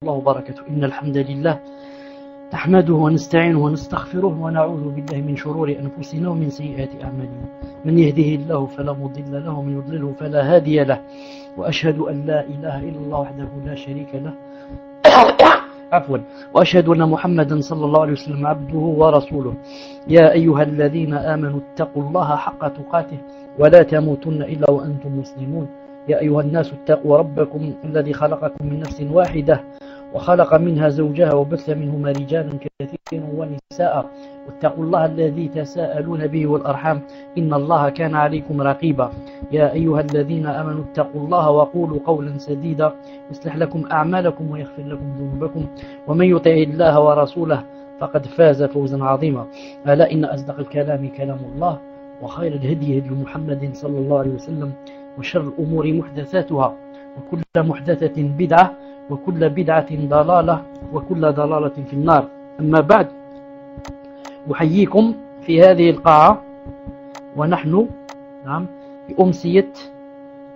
الله وبركاته. إن الحمد لله نحمده ونستعينه ونستغفره ونعوذ بالله من شرور أنفسنا ومن سيئات أعمالنا. من يهده الله فلا مضل له ومن يضلله فلا هادي له، وأشهد أن لا إله إلا الله وحده لا شريك له عفوا، وأشهد أن محمدا صلى الله عليه وسلم عبده ورسوله. يا أيها الذين آمنوا اتقوا الله حق تقاته ولا تموتن إلا وأنتم مسلمون. يا أيها الناس اتقوا ربكم الذي خلقكم من نفس واحدة وخلق منها زوجها وبث منهما رجالا كثيرا ونساء، واتقوا الله الذي تساءلون به والأرحام إن الله كان عليكم رقيبا. يا أيها الذين آمنوا اتقوا الله وقولوا قولا سديدا يصلح لكم أعمالكم ويغفر لكم ذنوبكم، ومن يطع الله ورسوله فقد فاز فوزا عظيما. ألا إن أصدق الكلام كلام الله، وخير الهدي هدي محمد صلى الله عليه وسلم، وشر الأمور محدثاتها، وكل محدثة بدعة، وكل بدعة ضلالة، وكل ضلالة في النار. أما بعد، أحييكم في هذه القاعة ونحن في أمسية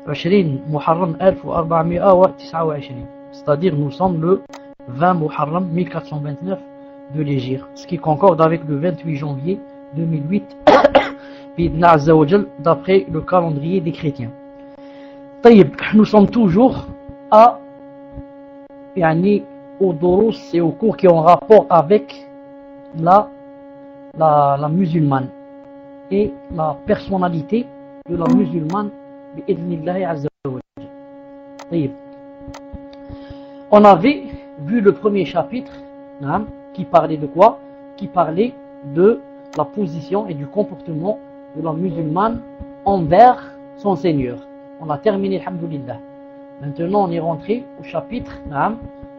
20 محرم 1429، c'est-à-dire nous sommes le 20 Muharram 1429 de l'Hégire, ce qui concorde avec le 28 janvier 2008 d'après le calendrier des chrétiens. Nous sommes toujours aux durus et aux cours qui ont rapport avec la musulmane et la personnalité de la musulmane bi'idhnillahi azza wa jalla. On avait vu le premier chapitre qui parlait de quoi? Qui parlait de la position et du comportement de la musulmane envers son Seigneur. On a terminé, alhamdoulilah. Maintenant, on est rentré au chapitre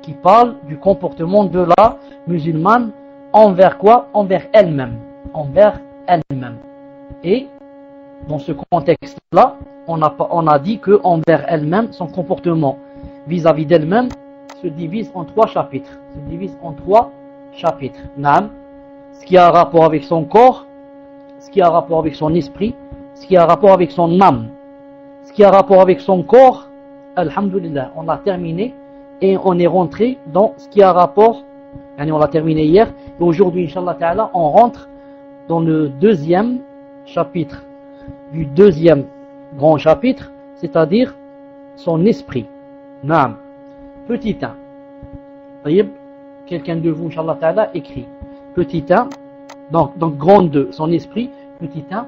qui parle du comportement de la musulmane envers quoi? Envers elle-même. Envers elle-même. Et dans ce contexte-là, on a dit que envers elle-même, son comportement vis-à-vis d'elle-même se divise en trois chapitres. Ce qui a rapport avec son corps, ce qui a rapport avec son esprit, ce qui a rapport avec son âme. Ce qui a rapport avec son corps, alhamdoulilah, on l'a terminé et on est rentré dans ce qui a rapport, on l'a terminé hier, et aujourd'hui, Inch'Allah Ta'ala, on rentre dans le deuxième chapitre, du deuxième grand chapitre, c'est-à-dire son esprit. Naam. Petit 1. Quelqu'un de vous, Inch'Allah Ta'ala, écrit. Petit 1, donc grand 2, son esprit, petit 1,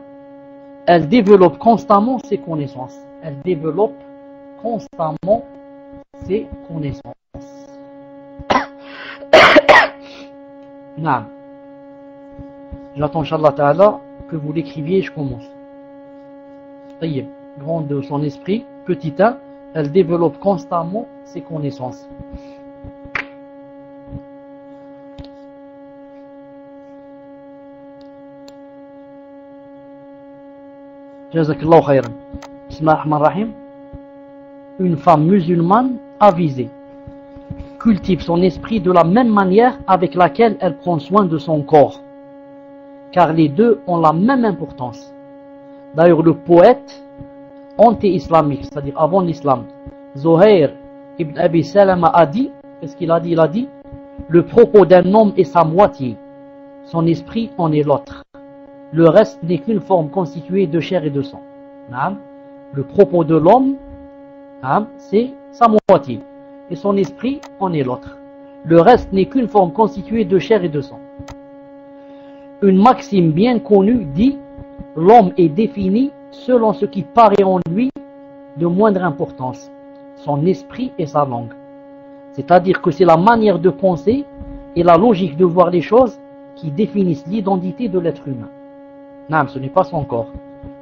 elle développe constamment ses connaissances. Elle développe constamment ses connaissances. Naam. J'attends, Inch'Allah Ta'ala, que vous l'écriviez et je commence. Tayyib. Grand 2, son esprit, petit 1, elle développe constamment ses connaissances. Jazakallahu khayran. Bismillahirrahmanirrahim. Une femme musulmane avisée cultive son esprit de la même manière avec laquelle elle prend soin de son corps, car les deux ont la même importance. D'ailleurs, le poète anti-islamique, c'est-à-dire avant l'islam, Zuhair ibn Abi Salama a dit, qu'est-ce qu'il a dit? Il a dit, le propos d'un homme est sa moitié, son esprit en est l'autre. Le reste n'est qu'une forme constituée de chair et de sang. Le propos de l'homme, c'est sa moitié. Et son esprit en est l'autre. Le reste n'est qu'une forme constituée de chair et de sang. Une maxime bien connue dit, l'homme est défini selon ce qui paraît en lui de moindre importance, son esprit et sa langue. C'est-à-dire que c'est la manière de penser et la logique de voir les choses qui définissent l'identité de l'être humain. Non, ce n'est pas son corps.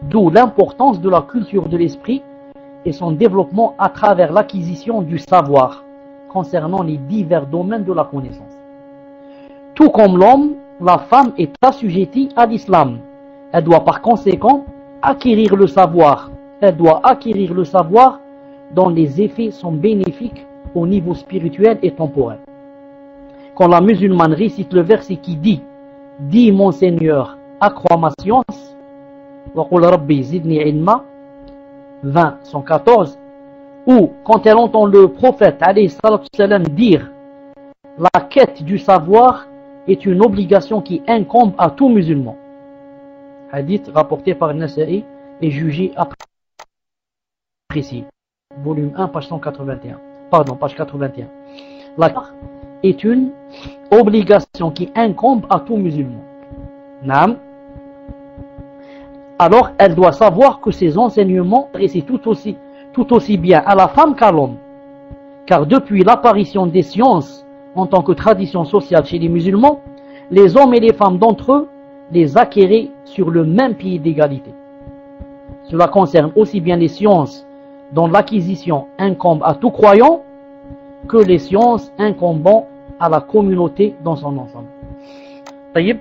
D'où l'importance de la culture de l'esprit et son développement à travers l'acquisition du savoir concernant les divers domaines de la connaissance. Tout comme l'homme, la femme est assujettie à l'islam. Elle doit par conséquent acquérir le savoir. Elle doit acquérir le savoir dont les effets sont bénéfiques au niveau spirituel et temporel. Quand la musulmane récite le verset qui dit « Dis mon Seigneur, accrois ma science » وَقُلْ رَبِّي زِدْنِي عِلْمًا 20, 114, ou quand elle entend le prophète alayhi salatu salam dire la quête du savoir est une obligation qui incombe à tout musulman. Hadith rapporté par Nasa'i et jugé apprécié. Volume 1, page 181. Pardon, page 81. La quête est une obligation qui incombe à tout musulman. Naam. Alors, elle doit savoir que ces enseignements récent tout aussi bien à la femme qu'à l'homme. Car depuis l'apparition des sciences en tant que tradition sociale chez les musulmans, les hommes et les femmes d'entre eux les acquéraient sur le même pied d'égalité. Cela concerne aussi bien les sciences dont l'acquisition incombe à tout croyant que les sciences incombant à la communauté dans son ensemble. Taïb.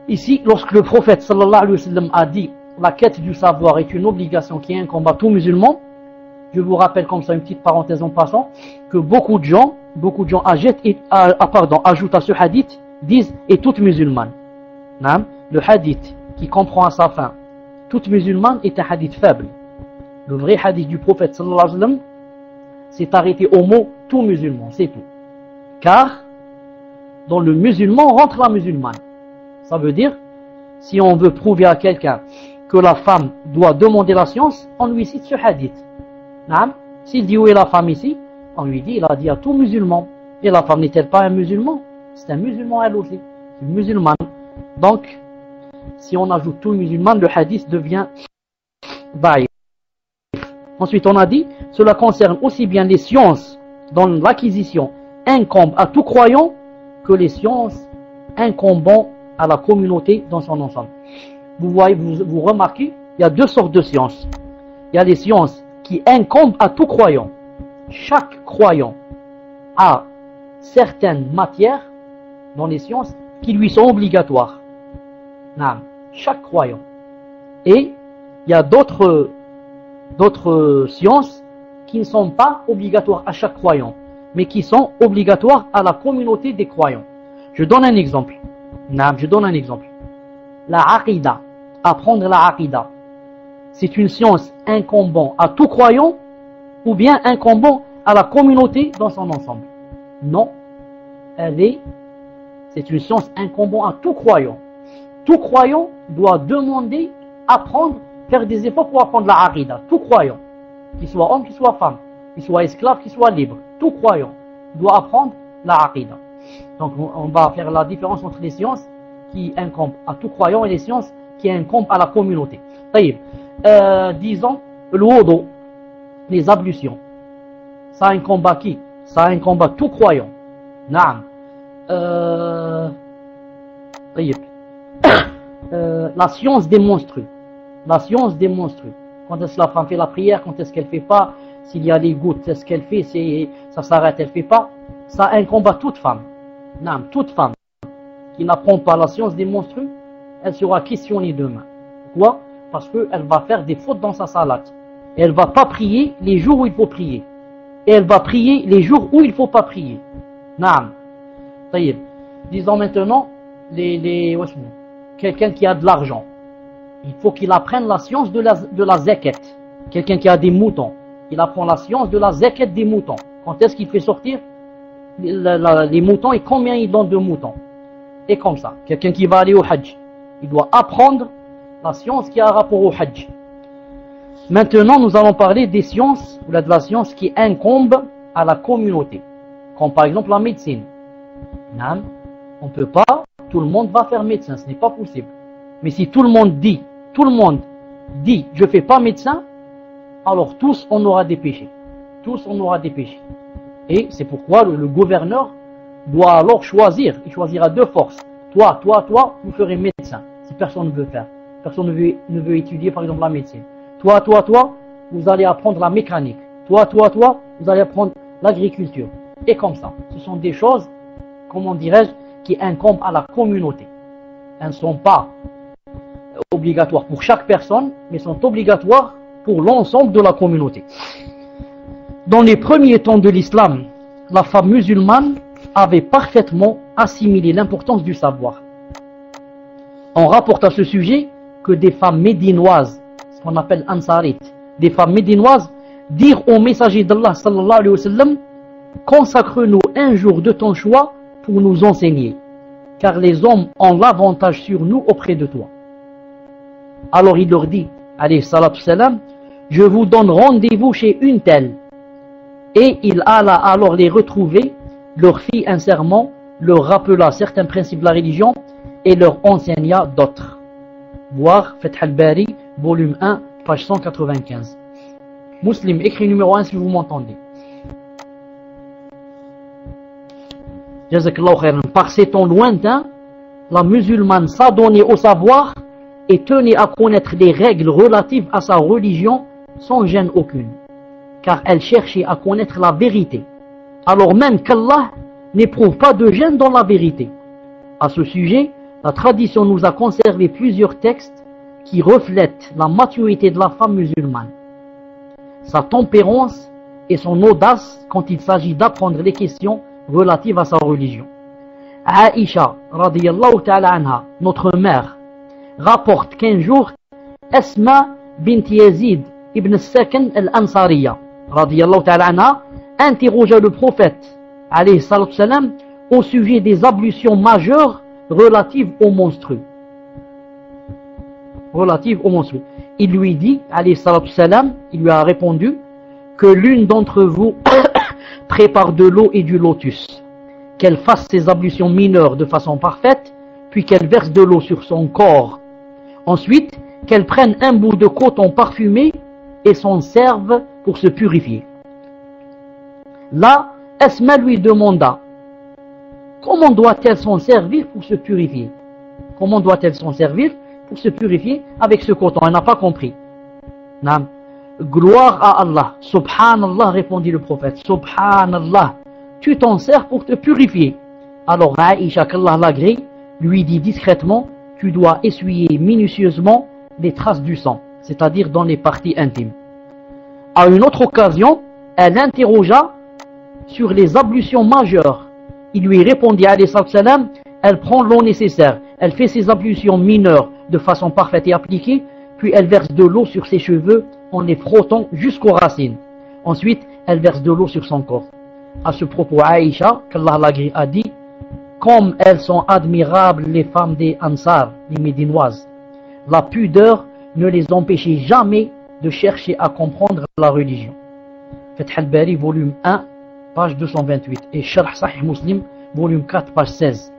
Ici, lorsque le prophète sallallahu alayhi wa sallam a dit la quête du savoir est une obligation qui incombe à tout musulman, je vous rappelle comme ça une petite parenthèse en passant que beaucoup de gens ajoutent à ce hadith, disent et toute musulmane. Le hadith qui comprend à sa fin toute musulmane est un hadith faible. Le vrai hadith du prophète sallallahu alayhi wa sallam s'est arrêté au mot tout musulman, c'est tout. Car dans le musulman rentre la musulmane. Ça veut dire, si on veut prouver à quelqu'un que la femme doit demander la science, on lui cite ce hadith. S'il dit où est la femme ici, on lui dit, il a dit à tout musulman. Et la femme n'est-elle pas un musulman? C'est un musulman elle aussi. C'est une musulmane. Donc, si on ajoute tout musulman, le hadith devient baïf. Ensuite, on a dit, cela concerne aussi bien les sciences dont l'acquisition incombe à tout croyant que les sciences incombant à la communauté dans son ensemble. Vous voyez, vous remarquez, il y a deux sortes de sciences. Il y a les sciences qui incombent à tout croyant. Chaque croyant a certaines matières dans les sciences qui lui sont obligatoires. Chaque croyant. Et il y a d'autres sciences qui ne sont pas obligatoires à chaque croyant, mais qui sont obligatoires à la communauté des croyants. Je donne un exemple. La aqida, apprendre la aqida, c'est une science incombant à tout croyant ou bien incombant à la communauté dans son ensemble? Non, c'est une science incombant à tout croyant. Tout croyant doit demander, apprendre, faire des efforts pour apprendre la aqida. Tout croyant, qu'il soit homme, qu'il soit femme, qu'il soit esclave, qu'il soit libre, tout croyant doit apprendre la aqida. Donc on va faire la différence entre les sciences qui incombent à tout croyant et les sciences qui incombent à la communauté. Disons, le wudu, les ablutions, ça incombe à qui? Ça incombe à tout croyant. Naam. La science des monstrues. La science des monstrues. Quand est-ce que la femme fait la prière, quand est-ce qu'elle fait pas, s'il y a les gouttes, est-ce qu'elle fait, ça s'arrête, elle fait pas. Ça incombe à toute femme. Naam, toute femme qui n'apprend pas la science des monstrues, elle sera questionnée demain. Pourquoi? Parce qu'elle va faire des fautes dans sa salate. Et elle va pas prier les jours où il faut prier. Et elle va prier les jours où il faut pas prier. Naam. Disons maintenant, quelqu'un qui a de l'argent, il faut qu'il apprenne la science de la zakat. Quelqu'un qui a des moutons, il apprend la science de la zakat des moutons. Quand est-ce qu'il fait sortir les moutons et combien il donne de moutons? Et comme ça, quelqu'un qui va aller au Hajj, il doit apprendre la science qui a rapport au Hajj. Maintenant, nous allons parler des sciences, ou de la science qui incombe à la communauté. Comme par exemple la médecine. Non, on ne peut pas, tout le monde va faire médecin, ce n'est pas possible. Mais si tout le monde dit, je ne fais pas médecin, alors tous on aura des péchés. Tous on aura des péchés. Et c'est pourquoi le gouverneur doit alors choisir. Il choisira deux forces. Toi, vous ferez médecin. Si personne ne veut faire. Personne ne veut étudier par exemple la médecine. Toi, vous allez apprendre la mécanique. Toi, vous allez apprendre l'agriculture. Et comme ça. Ce sont des choses, comment dirais-je, qui incombent à la communauté. Elles ne sont pas obligatoires pour chaque personne, mais sont obligatoires pour l'ensemble de la communauté. Dans les premiers temps de l'islam, la femme musulmane avait parfaitement assimilé l'importance du savoir. On rapporte à ce sujet que des femmes médinoises, ce qu'on appelle ansarites, des femmes médinoises, dirent au messager d'Allah sallallahu alayhi wa sallam, consacre-nous un jour de ton choix pour nous enseigner, car les hommes ont l'avantage sur nous auprès de toi. Alors il leur dit, alayhi salatu salam, je vous donne rendez-vous chez une telle. Et il alla alors les retrouver, leur fit un serment, leur rappela certains principes de la religion et leur enseigna d'autres. Voir Fath al-Bari, volume 1, page 195. Muslim, écrit numéro 1 si vous m'entendez. Jazakallahu khairan. Par ces temps lointains, la musulmane s'adonnait au savoir et tenait à connaître les règles relatives à sa religion sans gêne aucune, car elle cherchait à connaître la vérité, alors même qu'Allah n'éprouve pas de gêne dans la vérité. À ce sujet, la tradition nous a conservé plusieurs textes qui reflètent la maturité de la femme musulmane, sa tempérance et son audace quand il s'agit d'apprendre les questions relatives à sa religion. Aïcha, radiyallahu ta'ala anha, notre mère, rapporte qu'un jour, Asma bint Yazid ibn Sakan al-Ansariya, radiyallahu ta'ala anha, interrogea le prophète, alayhi salatu salam, au sujet des ablutions majeures relatives aux menstrues. Il lui dit, alayhi salatu salam, il lui a répondu, que l'une d'entre vous prépare de l'eau et du lotus, qu'elle fasse ses ablutions mineures de façon parfaite, puis qu'elle verse de l'eau sur son corps. Ensuite, qu'elle prenne un bout de coton parfumé et s'en serve pour se purifier. Là, Asma lui demanda, comment doit-elle s'en servir pour se purifier? Comment doit-elle s'en servir pour se purifier avec ce coton? Elle n'a pas compris. Non. Gloire à Allah. Subhanallah, répondit le prophète. Subhanallah, tu t'en sers pour te purifier. Alors Aïcha, qu'Allah l'agrée, lui dit discrètement, tu dois essuyer minutieusement les traces du sang, c'est-à-dire dans les parties intimes. À une autre occasion, elle interrogea sur les ablutions majeures. Il lui répondit, alayhi salam, elle prend l'eau nécessaire, elle fait ses ablutions mineures de façon parfaite et appliquée, puis elle verse de l'eau sur ses cheveux en les frottant jusqu'aux racines. Ensuite, elle verse de l'eau sur son corps. À ce propos, Aïcha, qu'Allah l'agrée, a dit, comme elles sont admirables les femmes des Ansar, les Médinoises, la pudeur ne les empêchait jamais de chercher à comprendre la religion. Fath al-Bari, volume 1, page 228, et Sharh Sahih Muslim, volume 4, page 16.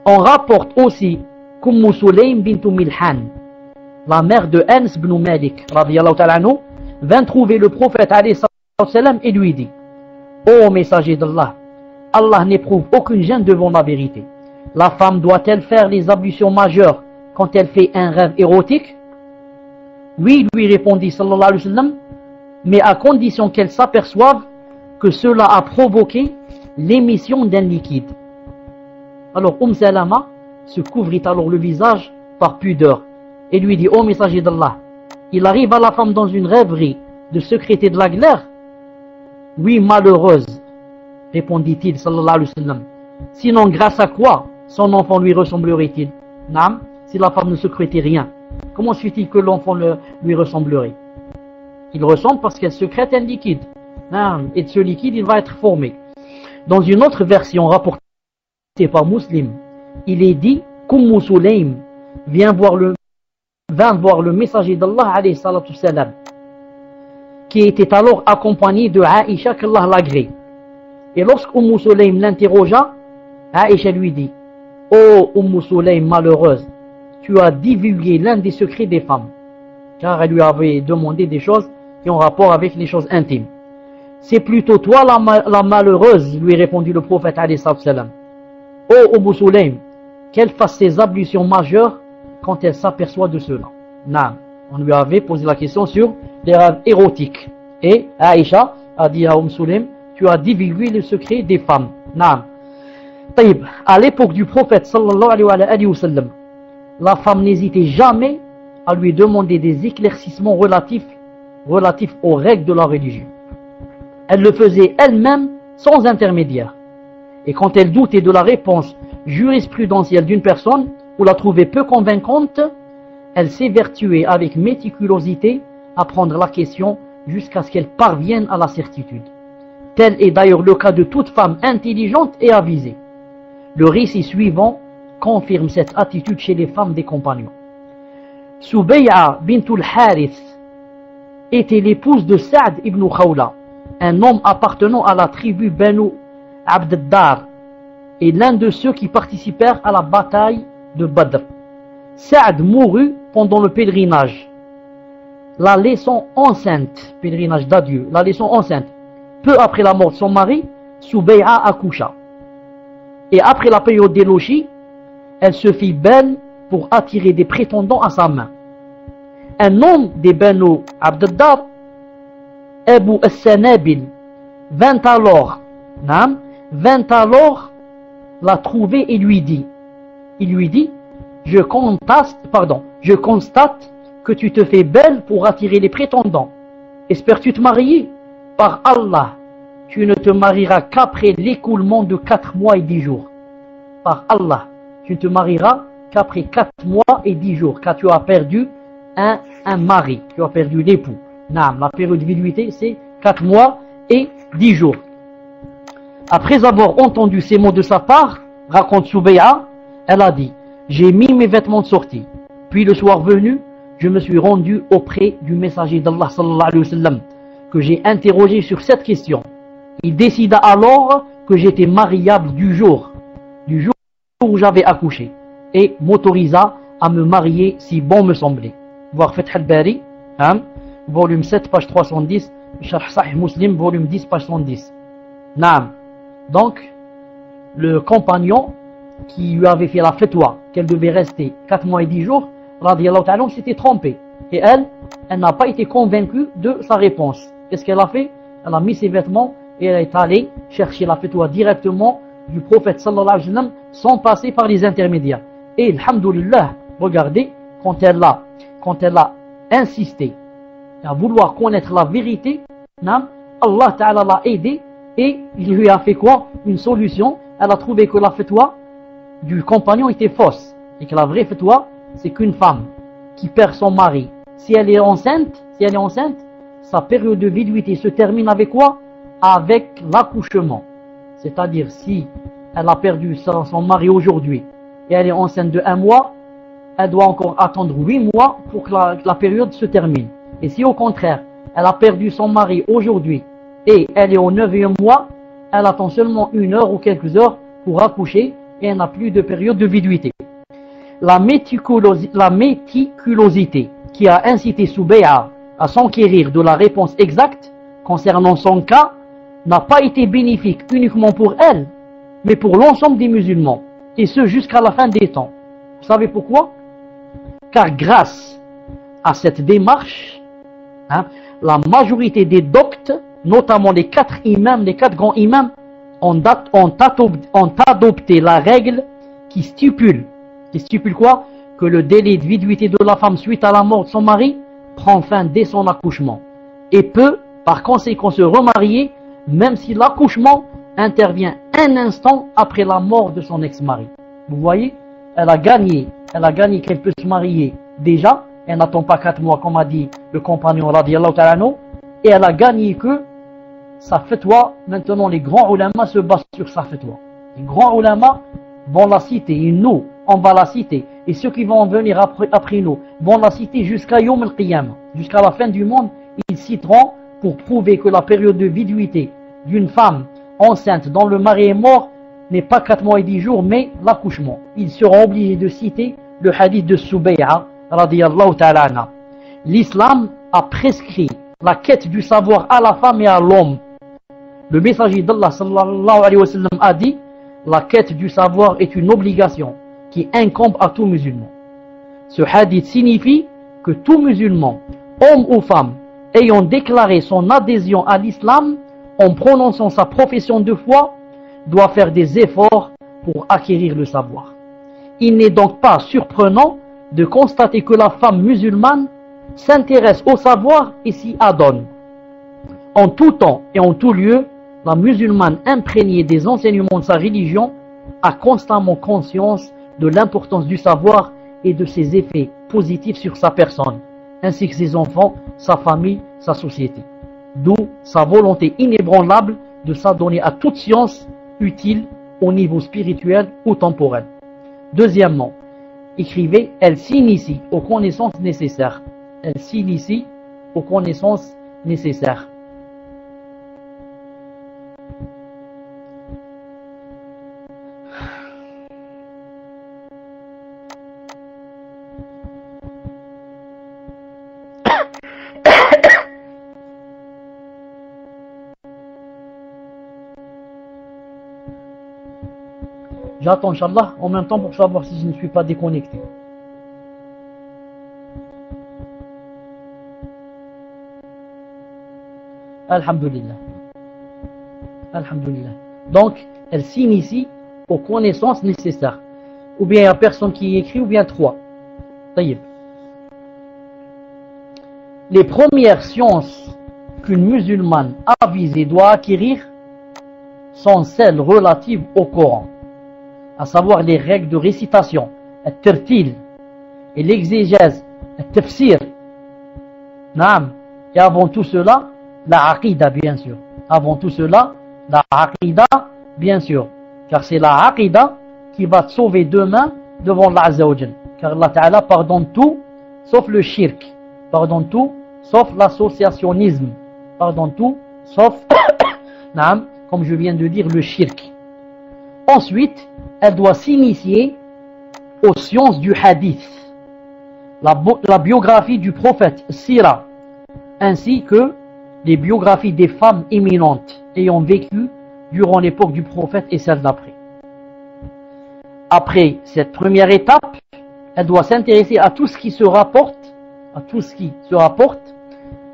On rapporte aussi qu'Umm Sulaym bint Milhan, la mère de Anas ibn Malik, radiyallahu ta'ala anhu, vint trouver le prophète alayhi salam et lui dit, ô messager d'Allah, Allah n'éprouve aucune gêne devant la vérité. La femme doit-elle faire les ablutions majeures quand elle fait un rêve érotique? Oui, lui répondit sallallahu alayhi wa sallam, mais à condition qu'elle s'aperçoive que cela a provoqué l'émission d'un liquide. Alors Salama se couvrit alors le visage par pudeur et lui dit, ô messager d'Allah, il arrive à la femme dans une rêverie de sécréter de la glaire? Oui, malheureuse, répondit-il sallallahu alayhi wa sallam. Sinon, grâce à quoi son enfant lui ressemblerait-il? Naam, si la femme ne sécrétait rien, comment se fait-il que l'enfant lui ressemblerait? Il ressemble parce qu'elle sécrète un liquide. Naam, et de ce liquide, il va être formé. Dans une autre version rapportée par Muslim, il est dit qu'Umm Sulaym vint voir le messager d'Allah alayhi salatu salam, qui était alors accompagné de Aïcha, qu'Allah l'agrée. Et lorsqu'Umm Sulaym l'interrogea, Aïcha lui dit, ô Umm Sulaym malheureuse, tu as divulgué l'un des secrets des femmes, car elle lui avait demandé des choses qui ont rapport avec les choses intimes. C'est plutôt toi la malheureuse, lui répondit le prophète alayhi salam. Ô Umm Sulaym, qu'elle fasse ses ablutions majeures quand elle s'aperçoit de cela. Non, on lui avait posé la question sur les rêves érotiques. Et Aïcha a dit à Sulaym, tu as divulgué le secret des femmes. Non. Taïb, à l'époque du prophète sallallahu alayhi wa sallam, la femme n'hésitait jamais à lui demander des éclaircissements relatifs aux règles de la religion. Elle le faisait elle-même sans intermédiaire. Et quand elle doutait de la réponse jurisprudentielle d'une personne ou la trouvait peu convaincante, elle s'évertuait avec méticulosité à prendre la question jusqu'à ce qu'elle parvienne à la certitude. Tel est d'ailleurs le cas de toute femme intelligente et avisée. Le récit suivant confirme cette attitude chez les femmes des compagnons. Subay'a bintul Harith était l'épouse de Sa'd ibn Khawla, un homme appartenant à la tribu Banu Abd ad-Dar et l'un de ceux qui participèrent à la bataille de Badr. Sa'd mourut pendant le pèlerinage, la laissant enceinte, pèlerinage d'adieu, la laissant enceinte. Peu après la mort de son mari, Subay'a accoucha. Et après la période d'élogie, elle se fit belle pour attirer des prétendants à sa main. Un homme des Banu Abd ad-Dar, Abu as-Sanabil, vint alors la trouver et lui dit, je constate que tu te fais belle pour attirer les prétendants. Espères-tu te marier? Par Allah, tu ne te marieras qu'après l'écoulement de 4 mois et 10 jours. Par Allah, tu ne te marieras qu'après 4 mois et 10 jours, car tu as perdu un mari, tu as perdu l'époux. La période de viduité, c'est 4 mois et 10 jours. Après avoir entendu ces mots de sa part, raconte Subay'a, elle a dit, j'ai mis mes vêtements de sortie. Puis le soir venu, je me suis rendu auprès du messager d'Allah sallallahu alayhi wa sallam, que j'ai interrogé sur cette question. Il décida alors que j'étais mariable du jour où j'avais accouché, et m'autorisa à me marier si bon me semblait. Voir Fath al-Bari, volume 7, page 310, Sharh Sahih Muslim, volume 10, page 110. Donc, le compagnon qui lui avait fait la fatwa qu'elle devait rester 4 mois et 10 jours, radiyallahu ta'ala, s'était trompé. Et elle n'a pas été convaincue de sa réponse. Qu'est-ce qu'elle a fait? Elle a mis ses vêtements et elle est allée chercher la fatwa directement du prophète sallallahu alayhi wa sallam sans passer par les intermédiaires. Et alhamdoulilah, regardez, quand elle a insisté à vouloir connaître la vérité, Allah ta'ala l'a aidé et il lui a fait quoi? Une solution. Elle a trouvé que la fatwa du compagnon était fausse et que la vraie fatwa, c'est qu'une femme qui perd son mari, si elle est enceinte, sa période de viduité se termine avec quoi? Avec l'accouchement. C'est-à-dire, si elle a perdu son mari aujourd'hui et elle est enceinte de 1 mois, elle doit encore attendre 8 mois pour que la période se termine. Et si au contraire, elle a perdu son mari aujourd'hui et elle est au 9e mois, elle attend seulement 1 heure ou quelques heures pour accoucher et elle n'a plus de période de viduité. La méticulosité qui a incité Subay'a à s'enquérir de la réponse exacte concernant son cas n'a pas été bénéfique uniquement pour elle, mais pour l'ensemble des musulmans, et ce jusqu'à la fin des temps. Vous savez pourquoi? Car grâce à cette démarche, la majorité des doctes, notamment les 4 imams, les 4 grands imams, ont adopté la règle qui stipule quoi? Que le délai de viduité de la femme suite à la mort de son mari prend fin dès son accouchement et peut par conséquent se remarier même si l'accouchement intervient un instant après la mort de son ex-mari. Vous voyez, elle a gagné qu'elle peut se marier déjà, elle n'attend pas 4 mois comme a dit le compagnon radiyallahu ta'ala anhu, et elle a gagné que sa fatwa, maintenant les grands ulama se basent sur sa fatwa. Les grands ulama vont la citer, et nous, on va la citer, et ceux qui vont venir après nous vont la citer jusqu'à Yawm al-Qiyamah, jusqu'à la fin du monde, ils citeront pour prouver que la période de viduité d'une femme enceinte dont le mari est mort n'est pas 4 mois et 10 jours, mais l'accouchement. Ils seront obligés de citer le hadith de Subay'a, radiyallahu ta'ala anha. L'islam a prescrit la quête du savoir à la femme et à l'homme. Le messager d'Allah sallallahu alayhi wa sallam a dit, la quête du savoir est une obligation qui incombe à tout musulman. Ce hadith signifie que tout musulman, homme ou femme, ayant déclaré son adhésion à l'islam en prononçant sa profession de foi, doit faire des efforts pour acquérir le savoir. Il n'est donc pas surprenant de constater que la femme musulmane s'intéresse au savoir et s'y adonne. En tout temps et en tout lieu, la musulmane imprégnée des enseignements de sa religion a constamment conscience de l'importance du savoir et de ses effets positifs sur sa personne, ainsi que ses enfants, sa famille, sa société. D'où sa volonté inébranlable de s'adonner à toute science utile au niveau spirituel ou temporel. Deuxièmement, écrivez, elle s'initie aux connaissances nécessaires. Elle s'initie aux connaissances nécessaires. J'attends, Inch'Allah, en même temps pour savoir si je ne suis pas déconnecté. Alhamdulillah. Alhamdulillah. Donc, elle s'initie aux connaissances nécessaires. Ou bien il n'y a personne qui écrit, ou bien trois. Taïb. Les premières sciences qu'une musulmane avisée doit acquérir sont celles relatives au Coran, à savoir les règles de récitation, le tertil, et l'exégèse, le tafsir. Naam. Et avant tout cela, la aqida, bien sûr. Avant tout cela, la aqida, bien sûr. Car c'est la aqida qui va te sauver demain devant Allah Azza wa Jal. Car Allah Ta'ala pardonne tout, sauf le shirk. Pardonne tout, sauf l'associationnisme. Pardonne tout, sauf, naam, comme je viens de dire, le shirk. Ensuite, elle doit s'initier aux sciences du hadith, la biographie du prophète, sira, ainsi que les biographies des femmes éminentes ayant vécu durant l'époque du prophète et celle d'après. Après cette première étape, elle doit s'intéresser à tout ce qui se rapporte,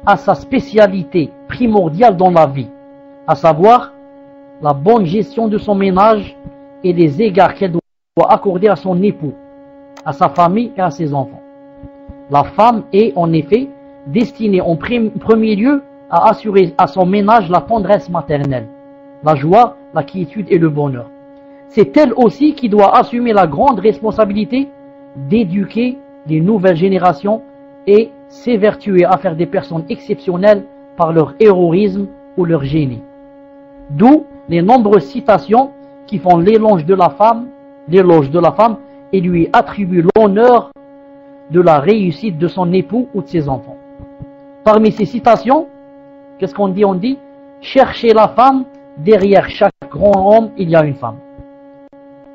à sa spécialité primordiale dans la vie, à savoir la bonne gestion de son ménage et les égards qu'elle doit accorder à son époux, à sa famille et à ses enfants. La femme est en effet destinée en premier lieu à assurer à son ménage la tendresse maternelle, la joie, la quiétude et le bonheur. C'est elle aussi qui doit assumer la grande responsabilité d'éduquer les nouvelles générations et s'évertuer à faire des personnes exceptionnelles par leur héroïsme ou leur génie. D'où les nombreuses citations qui font l'éloge de la femme et lui attribuent l'honneur de la réussite de son époux ou de ses enfants. Parmi ces citations, qu'est-ce qu'on dit? On dit, cherchez la femme, derrière chaque grand homme, il y a une femme.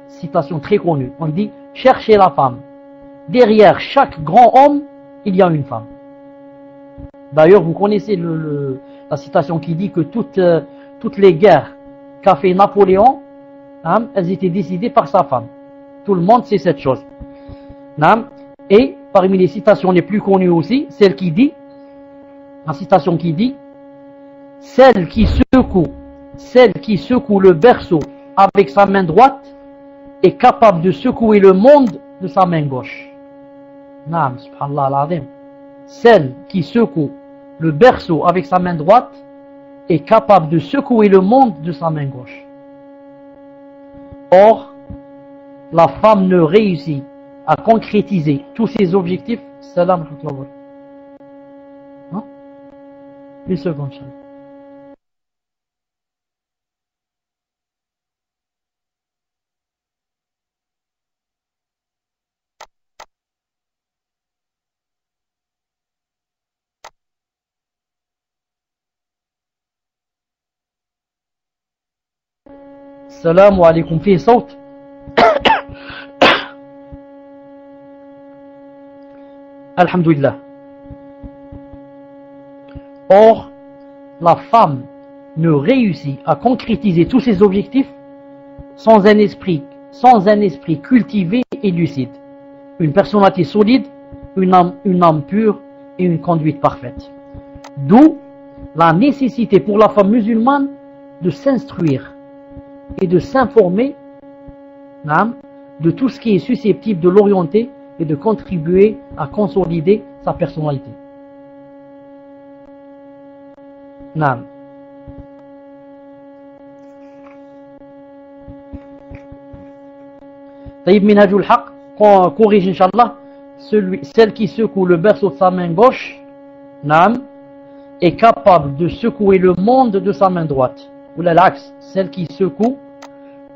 Citation très connue. On dit, cherchez la femme, derrière chaque grand homme, il y a une femme. D'ailleurs, vous connaissez la citation qui dit que toutes les guerres qu'a fait Napoléon, elles étaient décidées par sa femme. Tout le monde sait cette chose. Et parmi les citations les plus connues aussi, la citation qui dit, celle qui secoue le berceau avec sa main droite est capable de secouer le monde de sa main gauche. Naam, subhanallah al-azim. Celle qui secoue le berceau avec sa main droite est capable de secouer le monde de sa main gauche. Or, la femme ne réussit à concrétiser tous ses objectifs. Salam alaykoum. Une seconde, Inch'Allah. Salam alaykoum. Fi صوت. Alhamdulillah. Or, la femme ne réussit à concrétiser tous ses objectifs sans un esprit cultivé et lucide, une personnalité solide, une âme pure et une conduite parfaite. D'où la nécessité pour la femme musulmane de s'instruire et de s'informer de tout ce qui est susceptible de l'orienter et de contribuer à consolider sa personnalité. Naam. Taïb Minhajul Haq corrige Inch'Allah, celle qui secoue le berceau de sa main gauche, Naam, est capable de secouer le monde de sa main droite. ou l'axe, celle qui secoue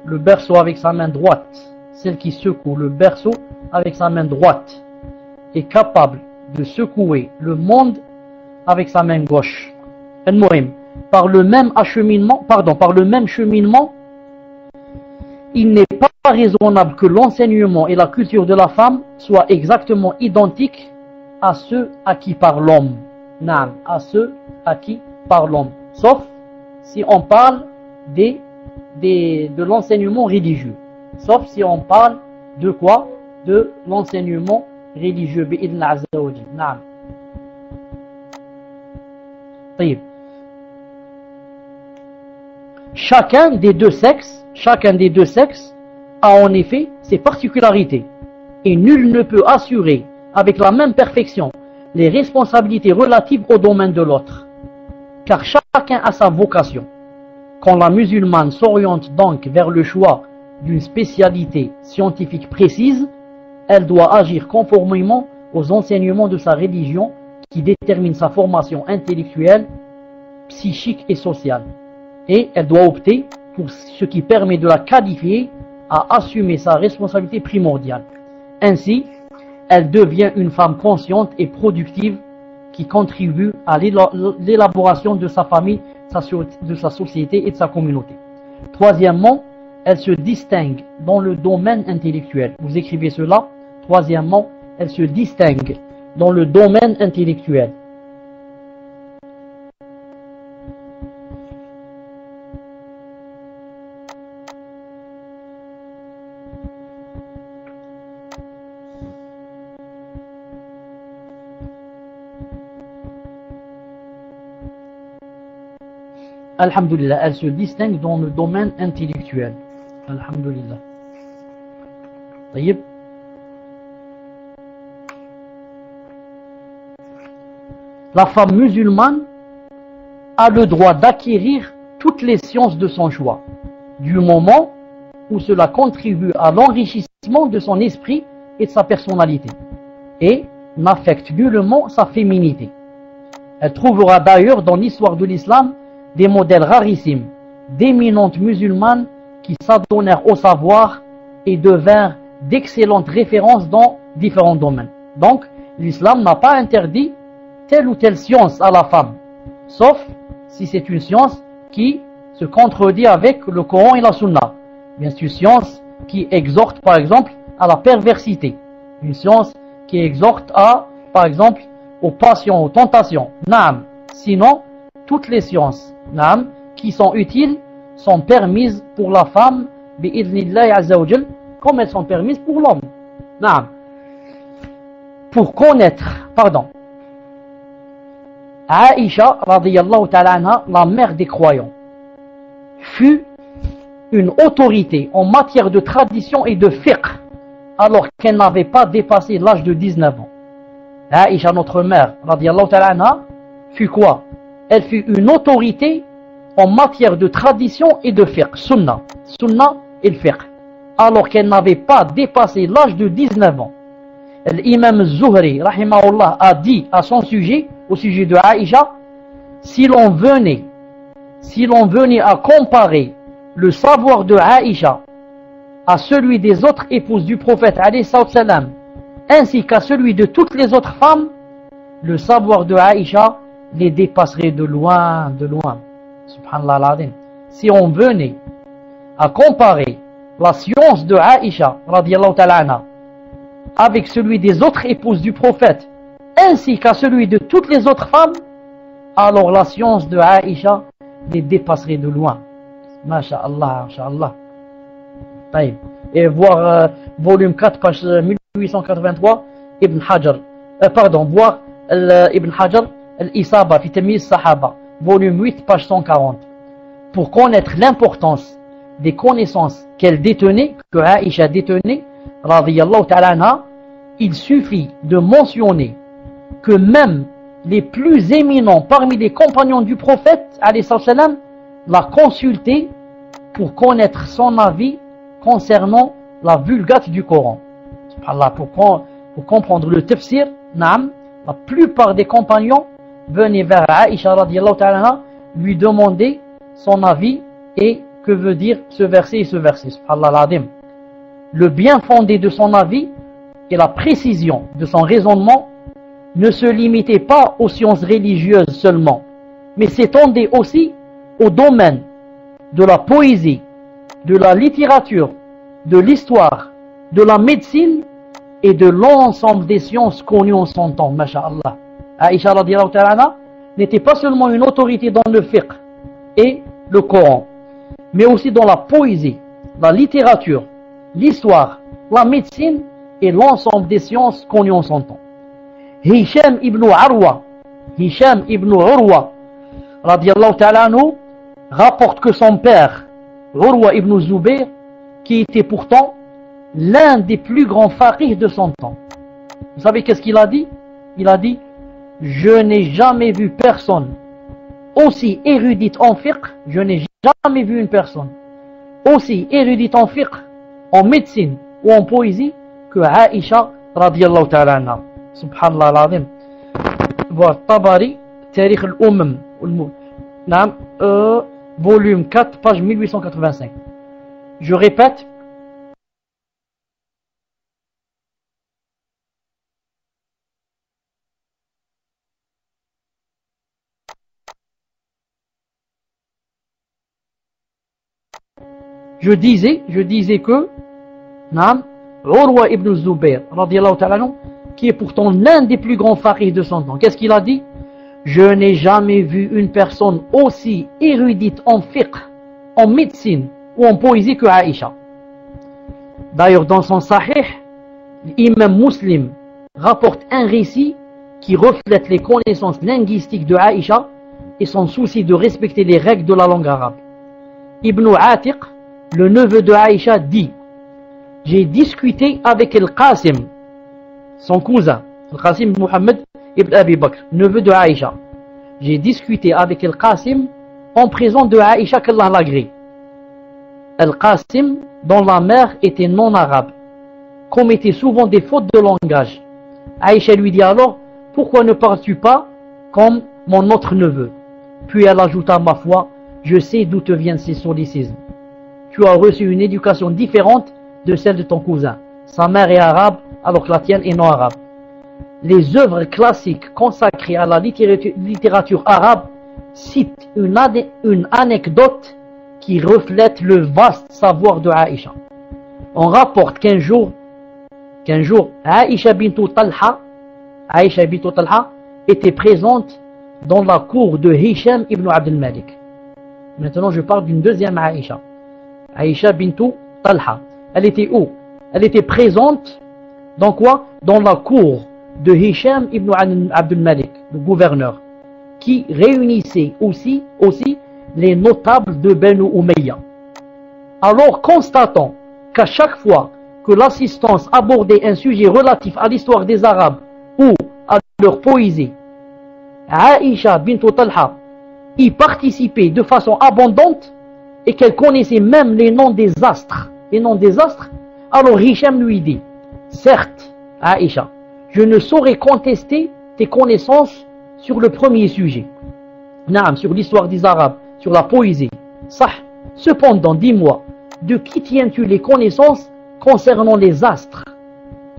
le berceau avec sa main droite, celle qui secoue le berceau avec sa main droite est capable de secouer le monde avec sa main gauche. Par le même cheminement, il n'est pas raisonnable que l'enseignement et la culture de la femme soient exactement identiques à ceux à qui parle l'homme. À ceux à qui parle l'homme. Sauf si on parle de l'enseignement religieux. Sauf si on parle de quoi? De l'enseignement religieux. بإذن عز وجل. نعم. طيب. Chacun des deux sexes a en effet ses particularités. Et nul ne peut assurer avec la même perfection les responsabilités relatives au domaine de l'autre. Car chacun a sa vocation. Quand la musulmane s'oriente donc vers le choix d'une spécialité scientifique précise, elle doit agir conformément aux enseignements de sa religion qui déterminent sa formation intellectuelle, psychique et sociale. Et elle doit opter pour ce qui permet de la qualifier à assumer sa responsabilité primordiale. Ainsi, elle devient une femme consciente et productive qui contribue à l'élaboration de sa famille, de sa société et de sa communauté. Troisièmement, elle se distingue dans le domaine intellectuel. Vous écrivez cela. Troisièmement, elle se distingue dans le domaine intellectuel. Alhamdulillah, elle se distingue dans le domaine intellectuel. Alhamdulillah. طيب. La femme musulmane a le droit d'acquérir toutes les sciences de son choix, du moment où cela contribue à l'enrichissement de son esprit et de sa personnalité, et n'affecte nullement sa féminité. Elle trouvera d'ailleurs dans l'histoire de l'islam des modèles rarissimes, d'éminentes musulmanes qui s'adonnèrent au savoir et devinrent d'excellentes références dans différents domaines. Donc, l'islam n'a pas interdit telle ou telle science à la femme, sauf si c'est une science qui se contredit avec le Coran et la Sunna. Bien sûr, une science qui exhorte par exemple à la perversité, une science qui exhorte à, par exemple, aux passions, aux tentations. Naam. Sinon, toutes les sciences qui sont utiles sont permises pour la femme bi'idhnillahi azza wa jal, comme elles sont permises pour l'homme. Pour connaître, Aïcha radiyallahu ta'ala anha, la mère des croyants, fut une autorité en matière de tradition et de fiqh alors qu'elle n'avait pas dépassé l'âge de 19 ans. Aïcha, notre mère radiyallahu ta'ala anha, fut quoi? Elle fut une autorité en matière de tradition et de fiqh, sunna et le fiqh, alors qu'elle n'avait pas dépassé l'âge de 19 ans. L'imam Zuhri, rahimahullah, a dit à son sujet, au sujet de Aïcha, si l'on venait à comparer le savoir de Aïcha à celui des autres épouses du prophète, alayhi salam, ainsi qu'à celui de toutes les autres femmes, le savoir de Aïcha les dépasserait de loin, de loin. Subhanallah al-Azim. Si on venait à comparer la science de Aïcha, radiyallahu ta'ala anha, avec celui des autres épouses du prophète, ainsi qu'à celui de toutes les autres femmes, alors la science de Aïcha les dépasserait de loin. Masha'Allah, masha'Allah. Et voir volume 4, page 1883, Ibn Hajar, voir Ibn Hajar, Al-Isaba, fi Tamyiz Sahaba, volume 8, page 140. Pour connaître l'importance des connaissances qu'elle détenait, que Aïcha détenait, radiyallahu ta'ala anha, il suffit de mentionner que même les plus éminents parmi les compagnons du prophète, alayhi salam, la consultaient pour connaître son avis concernant la vulgate du Coran. Subhanallah, pour comprendre le tafsir, la plupart des compagnons venaient vers Aïcha radiyallahu ta'ala anha lui demander son avis Et que veut dire ce verset et ce verset? Subhanallah al-Azim. Le bien fondé de son avis et la précision de son raisonnement ne se limitaient pas aux sciences religieuses seulement, mais s'étendaient aussi au domaine de la poésie, de la littérature, de l'histoire, de la médecine et de l'ensemble des sciences connues en son temps. Masha'Allah. Aïcha radiyallahu ta'ala anha n'était pas seulement une autorité dans le fiqh et le Coran, mais aussi dans la poésie, la littérature, l'histoire, la médecine et l'ensemble des sciences connues en son temps. Hisham ibn Urwa radiyallahu ta'ala anhu rapporte que son père, Urwa ibn Zubayr, qui était pourtant l'un des plus grands faqih de son temps. Vous savez qu'est-ce qu'il a dit? Il a dit: je n'ai jamais vu personne aussi érudite en fiqh, je n'ai jamais vu une personne aussi érudite en fiqh, en médecine ou en poésie que Aïcha radiyallahu ta'ala anha. Subhanallah al-Azim. Voilà, Tabari, Tarikh al-Ummam, volume 4, page 1885. Je répète. Je disais que Urwa ibn Zubayr radiyallahu ta'ala anhu, qui est pourtant l'un des plus grands faqih de son temps, qu'est-ce qu'il a dit? Je n'ai jamais vu une personne aussi érudite en fiqh, en médecine ou en poésie que Aïcha. D'ailleurs, dans son Sahih, l'imam Muslim rapporte un récit qui reflète les connaissances linguistiques de Aïcha et son souci de respecter les règles de la langue arabe. Ibn Atiq, le neveu de Aïcha, dit: j'ai discuté avec Al-Qasim, son cousin, Al-Qasim Muhammad ibn Abi Bakr, neveu de Aïcha. J'ai discuté avec Al-Qasim en présence de Aïcha, qu'Allah l'agrée. Al-Qasim, dont la mère était non arabe, commettait souvent des fautes de langage. Aïcha lui dit alors: pourquoi ne parles-tu pas comme mon autre neveu? Puis elle ajouta: ma foi, je sais d'où te viennent ces solécismes. Tu as reçu une éducation différente de celle de ton cousin. Sa mère est arabe alors que la tienne est non arabe. Les œuvres classiques consacrées à la littérature arabe citent une anecdote qui reflète le vaste savoir de Aïcha. On rapporte qu'un jour, Aïcha bintou Talha était présente dans la cour de Hisham ibn Abd al-Malik. Maintenant, je parle d'une deuxième Aïcha. Aïcha bintou Talha. Elle était où? Elle était présente dans quoi? Dans la cour de Hisham ibn Abd al-Malik, le gouverneur, qui réunissait aussi les notables de Banu Umayya. Alors, constatant qu'à chaque fois que l'assistance abordait un sujet relatif à l'histoire des Arabes ou à leur poésie, Aïcha bintou Talha y participait de façon abondante et qu'elle connaissait même les noms des astres. Alors Hisham lui dit: certes, Aïcha, je ne saurais contester tes connaissances sur le premier sujet, sur l'histoire des Arabes, sur la poésie. Cependant, dis-moi, de qui tiens-tu les connaissances concernant les astres?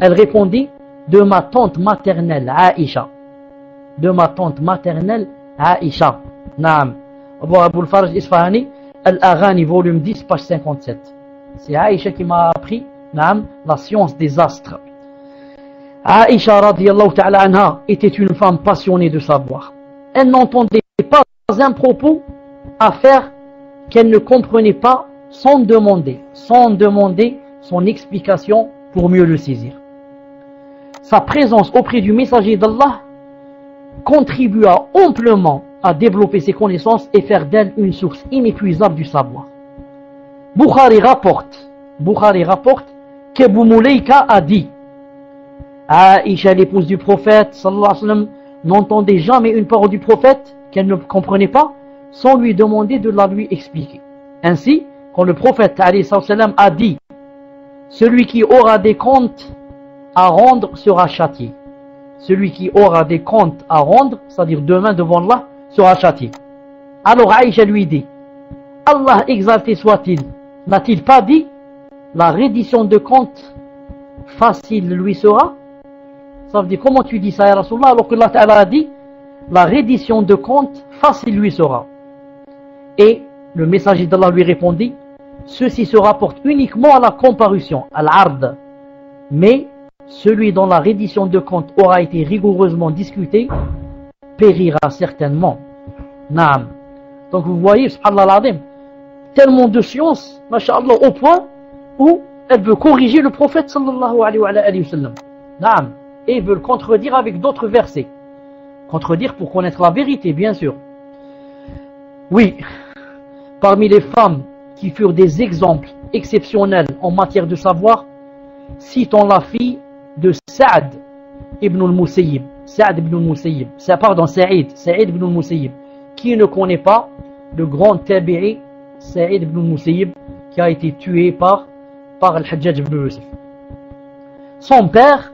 Elle répondit: de ma tante maternelle, Aïcha. De ma tante maternelle, Aïcha. Abu al-Faraj Isfahani, Al-Aghani, volume 10, page 57. C'est Aïcha qui m'a appris la science des astres. Aïcha radiyallahu ta'ala anha était une femme passionnée de savoir. Elle n'entendait pas un propos à faire qu'elle ne comprenait pas sans demander son explication pour mieux le saisir. Sa présence auprès du messager d'Allah contribua amplement à développer ses connaissances et faire d'elle une source inépuisable du savoir. Bukhari rapporte qu'Abu Mulaika a dit: Aïcha, l'épouse du prophète sallallahu alayhi wa sallam, n'entendait jamais une parole du prophète qu'elle ne comprenait pas sans lui demander de la lui expliquer. Ainsi, quand le prophète alayhi sallam a dit: celui qui aura des comptes à rendre sera châtié. Celui qui aura des comptes à rendre, c'est-à-dire demain devant Allah, sera châtié. Alors Aïcha lui dit: Allah exalté soit-il, n'a-t-il pas dit la reddition de compte facile lui sera? Ça veut dire, comment tu dis ça, ya Rasulallah, alors que Allah Ta'ala a dit la reddition de compte facile lui sera. Et le messager d'Allah lui répondit, ceci se rapporte uniquement à la comparution, à l'ard, mais celui dont la reddition de compte aura été rigoureusement discutée périra certainement. Naam. Donc vous voyez, subhanallah al-azim, tellement de science, masha'Allah, au point où elle veut corriger le prophète sallallahu alayhi wa sallam. Naam. Et veut le contredire avec d'autres versets. Contredire pour connaître la vérité, bien sûr. Oui, parmi les femmes qui furent des exemples exceptionnels en matière de savoir, citons la fille de Sa'd ibn al-Musayyib. Sa'd ibn al-Musayyib. Sa'id ibn al-Musayyib. Qui ne connaît pas le grand tabi'i Sa'id ibn al-Musayyib qui a été tué par al-Hajjaj ibn Yusuf. Son père,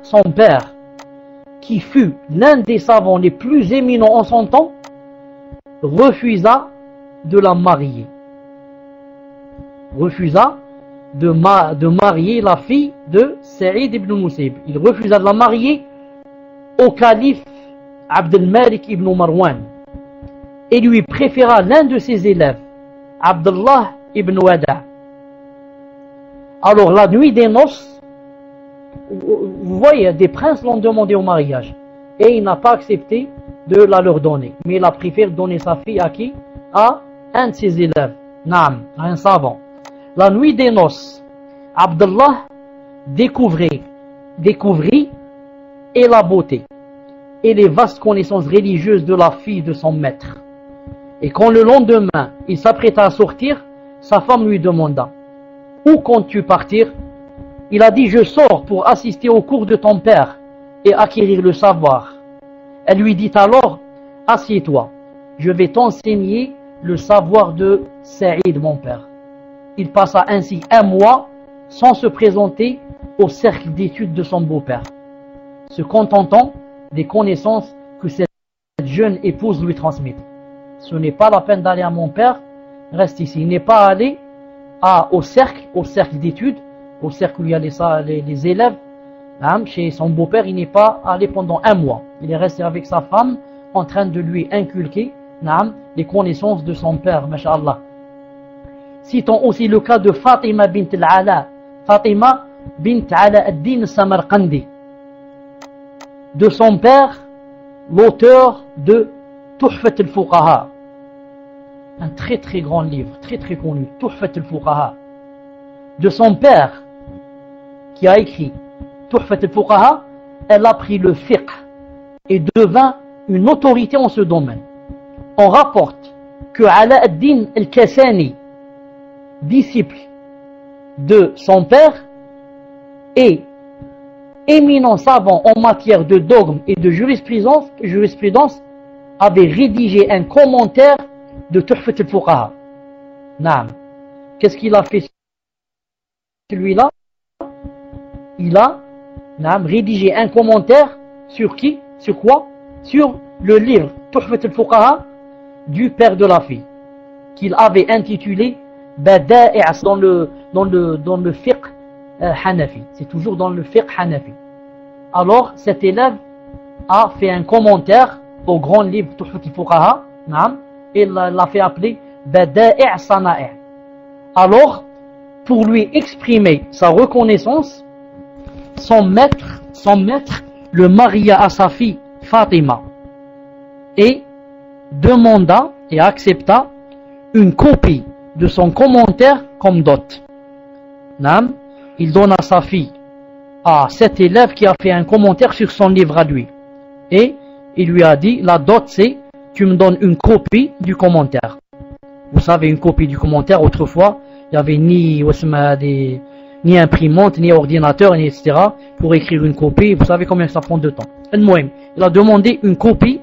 qui fut l'un des savants les plus éminents en son temps, refusa de la marier. Refusa de marier la fille de Sa'id ibn al-Musayyib. Il refusa de la marier au calife Abd al-Malik ibn Marwan et lui préféra l'un de ses élèves, Abdullah ibn Wada'. Alors la nuit des noces, vous voyez, des princes l'ont demandé au mariage et il n'a pas accepté de la leur donner, mais il a préféré donner sa fille à qui? À un de ses élèves, Naam, à un savant. La nuit des noces, Abdullah découvrit et la beauté et les vastes connaissances religieuses de la fille de son maître. Et quand le lendemain il s'apprêta à sortir, sa femme lui demanda: où comptes-tu partir? Il a dit: je sors pour assister au cours de ton père et acquérir le savoir. Elle lui dit alors: assieds-toi, je vais t'enseigner le savoir de Saïd, mon père. Il passa ainsi un mois sans se présenter au cercle d'études de son beau-père, se contentant des connaissances que cette jeune épouse lui transmettait. Ce n'est pas la peine d'aller à mon père, reste ici. Il n'est pas allé au cercle d'études, au cercle où il y a les élèves, chez son beau-père. Il n'est pas allé pendant un mois. Il est resté avec sa femme en train de lui inculquer les connaissances de son père, masha'Allah. Citons aussi le cas de Fatima bint al-Ala, Fatima bint Ala ad-Din Samarqandi, de son père, l'auteur de Tuhfat al-Fuqaha, un très très grand livre, très très connu, Tuhfat al-Fuqaha. De son père, qui a écrit Tuhfat al-Fuqaha, elle a pris le fiqh et devint une autorité en ce domaine. On rapporte que Ala ad-Din al-Kasani, disciple de son père et éminent savant en matière de dogme et de jurisprudence, avait rédigé un commentaire de Tuhfat al-Fuqaha. Naam. Qu'est-ce qu'il a fait celui-là? Il a rédigé un commentaire sur qui? Sur quoi? Sur le livre Tuhfat al-Fuqaha du père de la fille, qu'il avait intitulé Bada'i' dans le fiqh Hanafi. C'est toujours dans le fiqh Hanafi. Alors cet élève a fait un commentaire au grand livre Tuhfat al-Fuqaha, et l'a fait appeler Bada'i' Sana'i'. Alors, pour lui exprimer sa reconnaissance, son maître le maria à sa fille Fatima et demanda et accepta une copie de son commentaire comme dot. Il donne à sa fille à cet élève qui a fait un commentaire sur son livre à lui, et il lui a dit: la dot, c'est tu me donnes une copie du commentaire. Vous savez, une copie du commentaire, autrefois il n'y avait ni imprimante, ni ordinateur, ni etc. pour écrire une copie. Vous savez combien ça prend de temps. Il a demandé une copie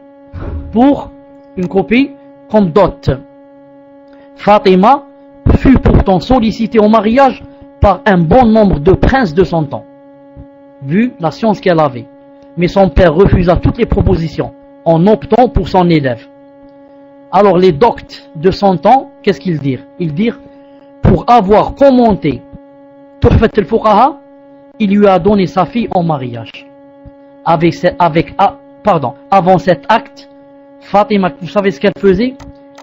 comme dot. Fatima fut pourtant sollicitée au mariage par un bon nombre de princes de son temps, vu la science qu'elle avait. Mais son père refusa toutes les propositions en optant pour son élève. Alors les doctes de son temps qu'est-ce qu'ils dirent? Ils dirent, pour avoir commenté Tuhfat al-Fuqaha, il lui a donné sa fille en mariage. Avant cet acte, Fatima, vous savez ce qu'elle faisait?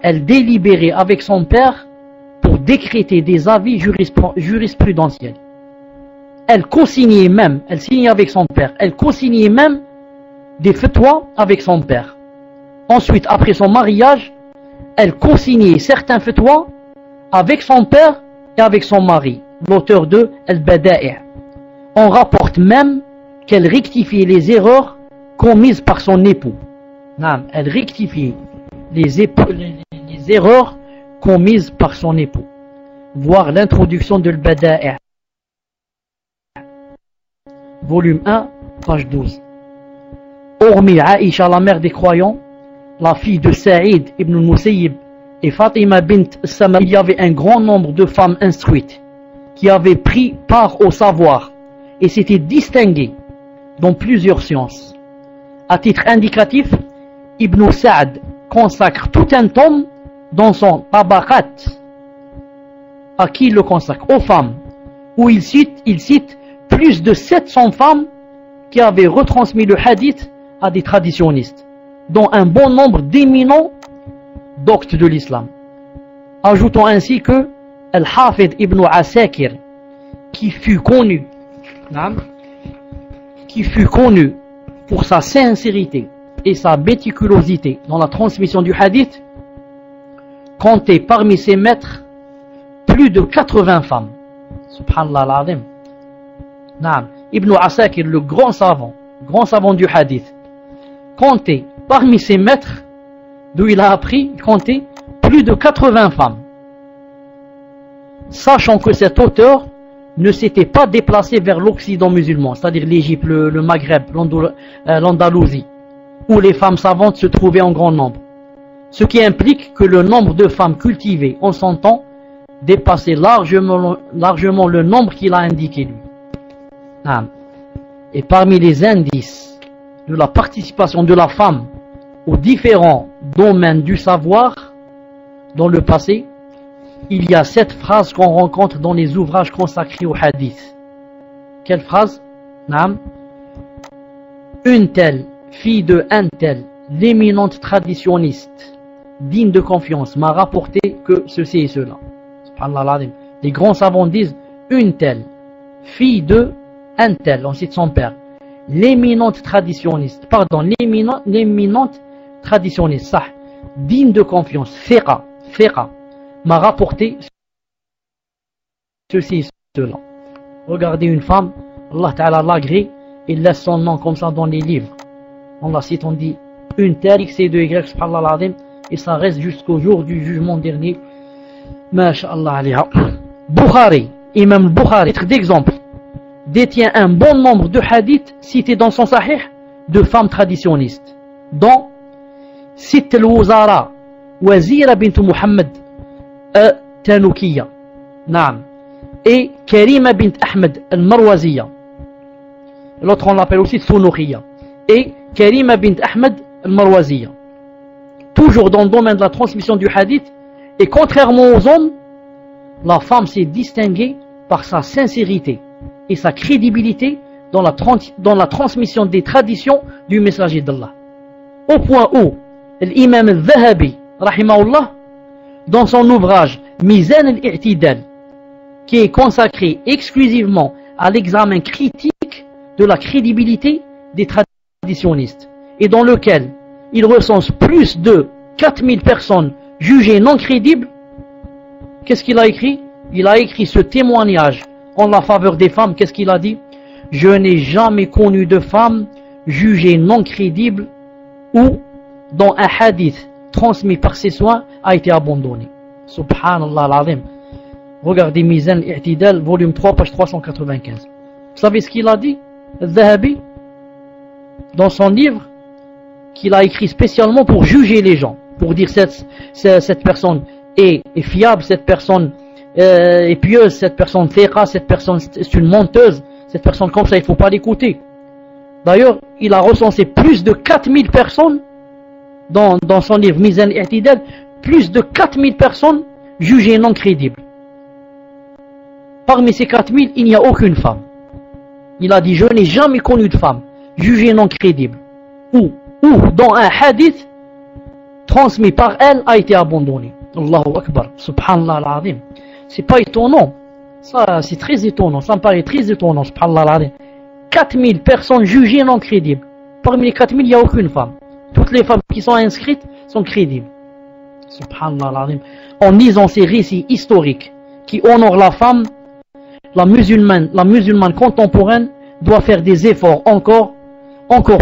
Elle délibérait avec son père pour décréter des avis jurisprudentiels. Elle co-signait même, elle signait avec son père, elle co-signait même des fatwas avec son père. Ensuite, après son mariage, elle co-signait certains fatwas avec son père et avec son mari, l'auteur de Al-Bada'i'. On rapporte même qu'elle rectifiait les erreurs commises par son époux. Elle rectifiait les erreurs commises par son époux. Voir l'introduction de Al-Bada'i', volume 1, page 12. Hormis Aïcha, la mère des croyants, la fille de Saïd ibn al-Musayyib et Fatima bint Sama, il y avait un grand nombre de femmes instruites qui avaient pris part au savoir et s'étaient distinguées dans plusieurs sciences. À titre indicatif, Ibn Sa'd consacre tout un tome dans son Tabaqat. À qui il le consacre? Aux femmes, où il cite plus de 700 femmes qui avaient retransmis le hadith à des traditionnistes, dont un bon nombre d'éminents doctes de l'islam. Ajoutons ainsi que Al-Hafid ibn Asakir, qui fut connu pour sa sincérité et sa méticulosité dans la transmission du hadith, comptait parmi ses maîtres plus de 80 femmes. Subhanallah al-Azim. Ibn Asakir, le grand savant du hadith, comptait parmi ses maîtres, d'où il a appris, comptait plus de 80 femmes. Sachant que cet auteur ne s'était pas déplacé vers l'Occident musulman, c'est-à-dire l'Égypte, le Maghreb, l'Andalousie, où les femmes savantes se trouvaient en grand nombre. Ce qui implique que le nombre de femmes cultivées en son temps dépassait largement le nombre qu'il a indiqué lui. Et parmi les indices de la participation de la femme aux différents domaines du savoir dans le passé, il y a cette phrase qu'on rencontre dans les ouvrages consacrés au hadith. Quelle phrase? Une telle, fille de un tel, l'éminente traditionniste, digne de confiance, m'a rapporté que ceci et cela. Subhanallah. Les grands savants disent une telle, fille de un tel, on cite son père, l'éminente traditionniste, digne de confiance, Fiqa, m'a rapporté ceci et cela. Regardez une femme, Allah Ta'ala l'agrée, il laisse son nom comme ça dans les livres. On la cite, on dit une telle, X et 2Y, subhanallah al-azim, et ça reste jusqu'au jour du jugement dernier. Masha'Allah alayha. Bukhari, Imam Bukhari, titre d'exemple, détient un bon nombre de hadiths cités dans son sahih de femmes traditionnistes, dont Sitt al-Wuzara, Wazira bint Muhammad Tanukiya, et Karima bint Ahmed al-Marwaziya. L'autre on l'appelle aussi Sunukhiya, et Karima bint Ahmed al-Marwaziya. Toujours dans le domaine de la transmission du hadith, et contrairement aux hommes, la femme s'est distinguée par sa sincérité et sa crédibilité dans la transmission des traditions du messager d'Allah. Au point où l'imam al-Zahabi, rahimahullah, dans son ouvrage Mizan al-I'tidal, qui est consacré exclusivement à l'examen critique de la crédibilité des traditionnistes, et dans lequel il recense plus de 4000 personnes jugées non crédibles, qu'est-ce qu'il a écrit? Il a écrit ce témoignage en la faveur des femmes. Qu'est-ce qu'il a dit? Je n'ai jamais connu de femme jugée non crédible ou dont un hadith transmis par ses soins a été abandonné. Subhanallah al-Azim. Regardez Mizan al-I'tidal, volume 3, page 395. Vous savez ce qu'il a dit, Al-Zahabi, dans son livre qu'il a écrit spécialement pour juger les gens, pour dire cette personne est fiable, cette personne est pieuse, cette personne fiqa, cette personne c'est une menteuse, cette personne comme ça il ne faut pas l'écouter. D'ailleurs, il a recensé plus de 4000 personnes dans son livre Mizan al-I'tidal, plus de 4000 personnes jugées non crédibles. Parmi ces 4000, il n'y a aucune femme. Il a dit, je n'ai jamais connu de femme jugée non crédible. Ou dans un hadith transmis par elle a été abandonné. Allahu Akbar, subhanallah al-azim. C'est pas étonnant. Ça, c'est très étonnant. Ça me paraît très étonnant, subhanallah al-azim. 4000 personnes jugées non crédibles. Parmi les 4000, il n'y a aucune femme. Toutes les femmes qui sont inscrites sont crédibles. Subhanallah al-azim. En lisant ces récits historiques qui honorent la femme, la musulmane contemporaine doit faire des efforts encore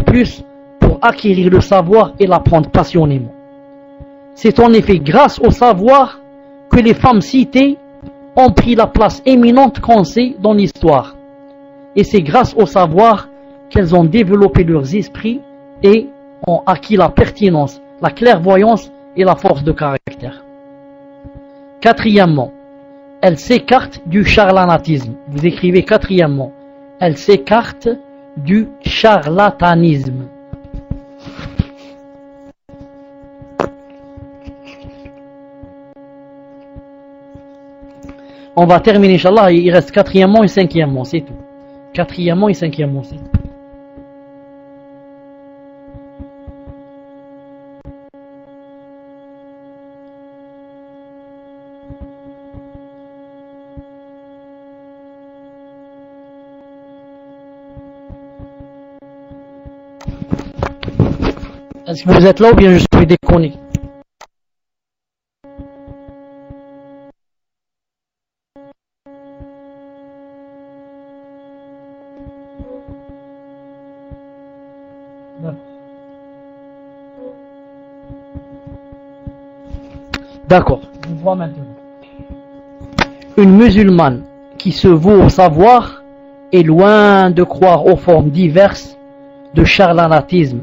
plus pour acquérir le savoir et l'apprendre passionnément. C'est en effet grâce au savoir que les femmes citées ont pris la place éminente qu'on sait dans l'histoire. Et c'est grâce au savoir qu'elles ont développé leurs esprits et ont acquis la pertinence, la clairvoyance et la force de caractère. Quatrièmement, elles s'écartent du charlatanisme. Vous écrivez quatrièmement, elles s'écartent du charlatanisme. On va terminer, Inch'Allah, il reste quatrièmement et cinquièmement, c'est tout. Quatrièmement et cinquièmement, c'est tout. Est-ce que vous êtes là ou bien je suis déconné? D'accord, je vois maintenant. Une musulmane qui se vaut au savoir est loin de croire aux formes diverses de charlatanisme,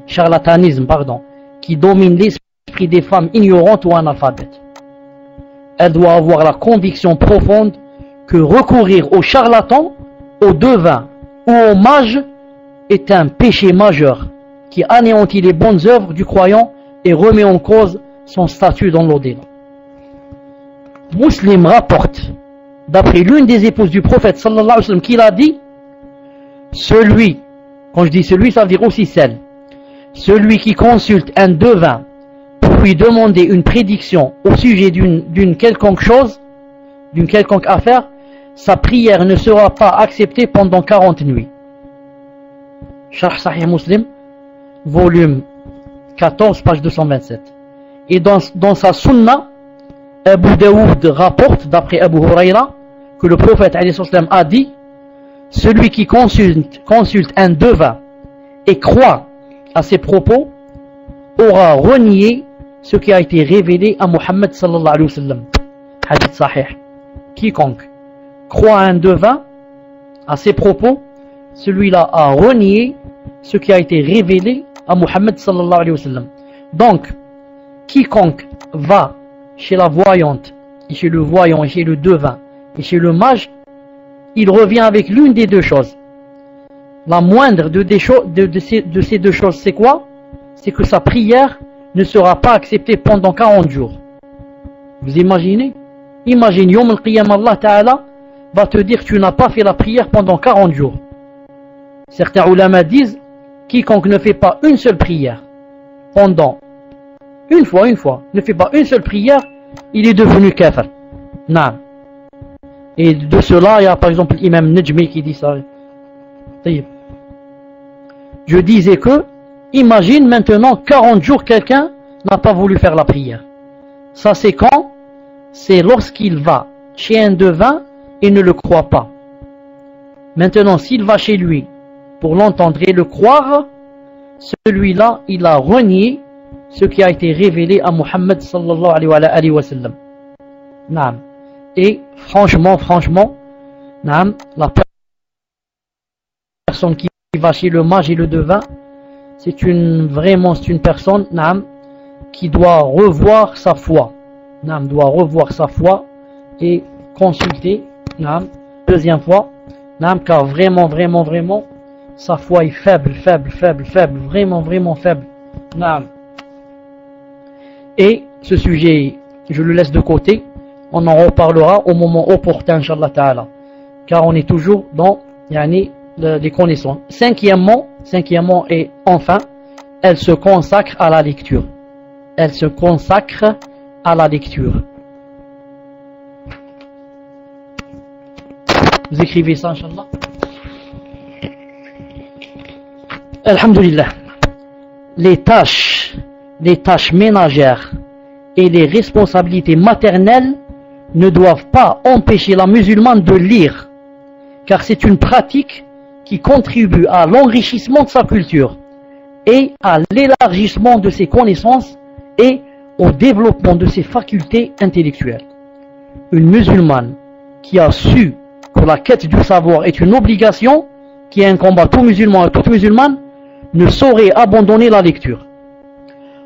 qui domine l'esprit des femmes ignorantes ou analphabètes. Elle doit avoir la conviction profonde que recourir aux charlatans, aux devins ou aux mages est un péché majeur qui anéantit les bonnes œuvres du croyant et remet en cause son statut dans l'au-delà. Muslim rapporte, d'après l'une des épouses du prophète sallallahu alayhi wa sallam, qu'il a dit, celui, quand je dis celui, ça veut dire aussi celle, celui qui consulte un devin pour lui demander une prédiction au sujet d'une quelconque chose, d'une quelconque affaire, sa prière ne sera pas acceptée pendant 40 nuits. Sharh Sahih Muslim, volume 14, page 227. Et dans sa sunna, Abu Daoud rapporte, d'après Abu Huraira, que le prophète a dit, celui qui consulte un devin et croit à ses propos aura renié ce qui a été révélé à Muhammad sallallahu alayhi wa sallam. Hadith sahih. Quiconque croit à un devin, à ses propos, celui-là a renié ce qui a été révélé à Muhammad sallallahu alayhi wa sallam. Donc, quiconque va chez la voyante, et chez le voyant, et chez le devin, et chez le mage, il revient avec l'une des deux choses. La moindre de ces deux choses, c'est quoi? C'est que sa prière ne sera pas acceptée pendant 40 jours. Vous imaginez? Imagine, Yom al-Qiyam, Allah Ta'ala va te dire que tu n'as pas fait la prière pendant 40 jours. Certains ulama disent, quiconque ne fait pas une seule prière pendant une fois, ne fait pas une seule prière, il est devenu kafir. Naam. Et de cela, il y a par exemple l'imam Najmi qui dit ça. Je disais que, imagine maintenant 40 jours quelqu'un n'a pas voulu faire la prière. Ça c'est quand? C'est lorsqu'il va chez un devin et ne le croit pas. Maintenant, s'il va chez lui pour l'entendre et le croire, celui-là, il a renié ce qui a été révélé à Muhammad sallallahu alayhi wa sallam. Naam. Et franchement, naam, la personne qui va chez le mage et le devin, c'est une personne, naam, qui doit revoir sa foi. Naam, doit revoir sa foi et consulter, naam, deuxième fois, naam, car vraiment, sa foi est faible, vraiment faible. Naam. Et ce sujet, je le laisse de côté. on en reparlera au moment opportun, Inch'Allah Ta'ala. Car on est toujours dans les connaissances. Cinquièmement et enfin, elle se consacre à la lecture. Elle se consacre à la lecture. Vous écrivez ça, Inch'Allah. Alhamdulillah. Les tâches ménagères et les responsabilités maternelles ne doivent pas empêcher la musulmane de lire, car c'est une pratique qui contribue à l'enrichissement de sa culture et à l'élargissement de ses connaissances et au développement de ses facultés intellectuelles. Une musulmane qui a su que la quête du savoir est une obligation, qui est un combat tout musulman et toute musulmane, ne saurait abandonner la lecture.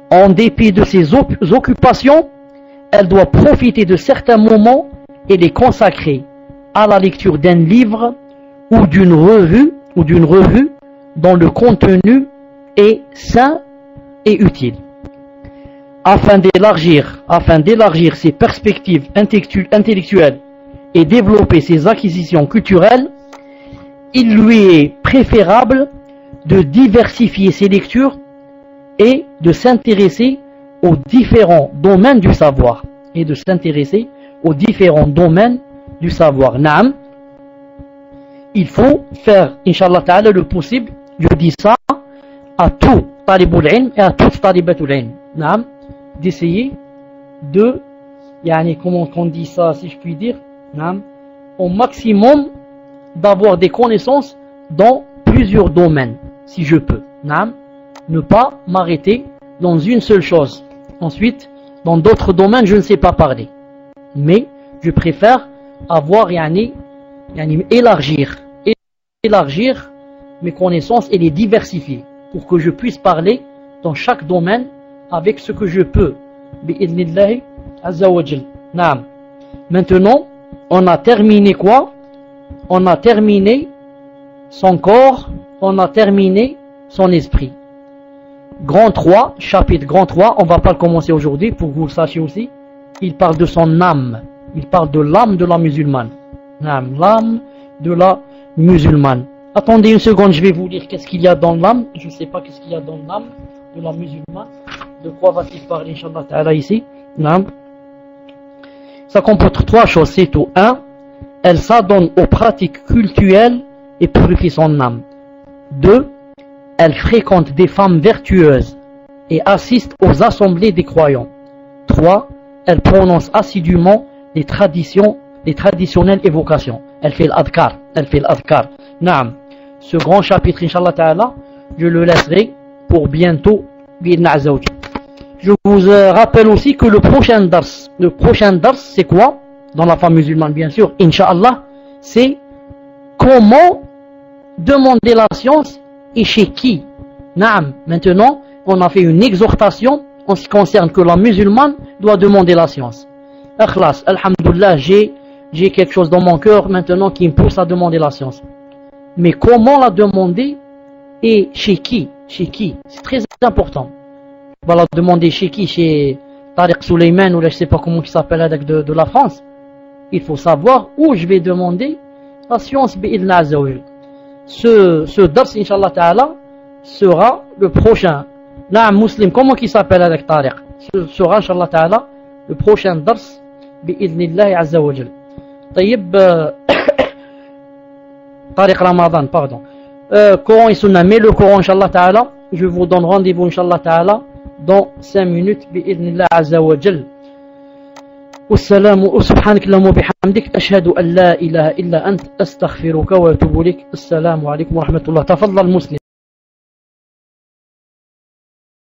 En dépit de ses occupations, elle doit profiter de certains moments et les consacrer à la lecture d'un livre ou d'une revue dont le contenu est sain et utile. Afin d'élargir ses perspectives intellectuelles et développer ses acquisitions culturelles, il lui est préférable de diversifier ses lectures et de s'intéresser aux différents domaines du savoir. Naam. Il faut faire, Inch'Allah Ta'ala, le possible, je dis ça à tout talibul ilm et à toute talibatul ilm. Naam. D'essayer de, comment on dit ça, si je puis dire, naam, au maximum d'avoir des connaissances dans plusieurs domaines, si je peux. Naam. Ne pas m'arrêter dans une seule chose. Ensuite, dans d'autres domaines, je ne sais pas parler. Mais je préfère avoir élargir mes connaissances et les diversifier pour que je puisse parler dans chaque domaine avec ce que je peux. Bi'idhnillahi azza wa jal. Naam. Maintenant, on a terminé quoi? On a terminé son corps, on a terminé son esprit. Grand 3, chapitre grand 3, on ne va pas le commencer aujourd'hui pour que vous le sachiez aussi. Il parle de son âme. Il parle de l'âme de la musulmane. L'âme de la musulmane. Attendez une seconde, je vais vous lire qu'est-ce qu'il y a dans l'âme. Je ne sais pas qu'est-ce qu'il y a dans l'âme de la musulmane. De quoi va-t-il parler, Inch'Allah Ta'ala, ici? Ça comporte 3 choses, c'est tout. 1. Elle s'adonne aux pratiques cultuelles et purifie son âme. 2. Elle fréquente des femmes vertueuses et assiste aux assemblées des croyants. 3. Elle prononce assidûment les traditionnelles évocations. Elle fait l'adhkar. Naam. Ce grand chapitre, Inch'Allah Ta'ala, je le laisserai pour bientôt. Je vous rappelle aussi que le prochain dars, c'est quoi? Dans la femme musulmane, bien sûr, Inch'Allah, c'est comment demander la science et chez qui. Naam. Maintenant, on a fait une exhortation en ce qui concerne que la musulmane doit demander la science. Akhlas, alhamdulillah, j'ai quelque chose dans mon cœur maintenant qui me pousse à demander la science. Mais comment la demander et chez qui? C'est très important. On va la demander chez qui? Chez Tariq Suleiman ou là, je ne sais pas comment il s'appelle avec de la France. Il faut savoir où je vais demander la science bi'idhna azza wa jal. Ce dars, Inch'Allah Ta'ala, sera le prochain. Naam Muslim, comment il s'appelle avec Tariq? Ce sera, Inch'Allah Ta'ala, le prochain dars bi'idhnillahi azza wa jal. Taïb, Tariq Ramadan, pardon. Coran et Sunna, mais le Coran, Inch'Allah Ta'ala, je vous donne rendez-vous, Inch'Allah Ta'ala, dans 5 minutes, bi'idhnillah azza wa jal. والسلام سبحانك اللهم وبحمدك أشهد أن لا إله إلا أنت أستغفرك وأتوب إليك. السلام عليكم ورحمة الله. تفضل مسلم.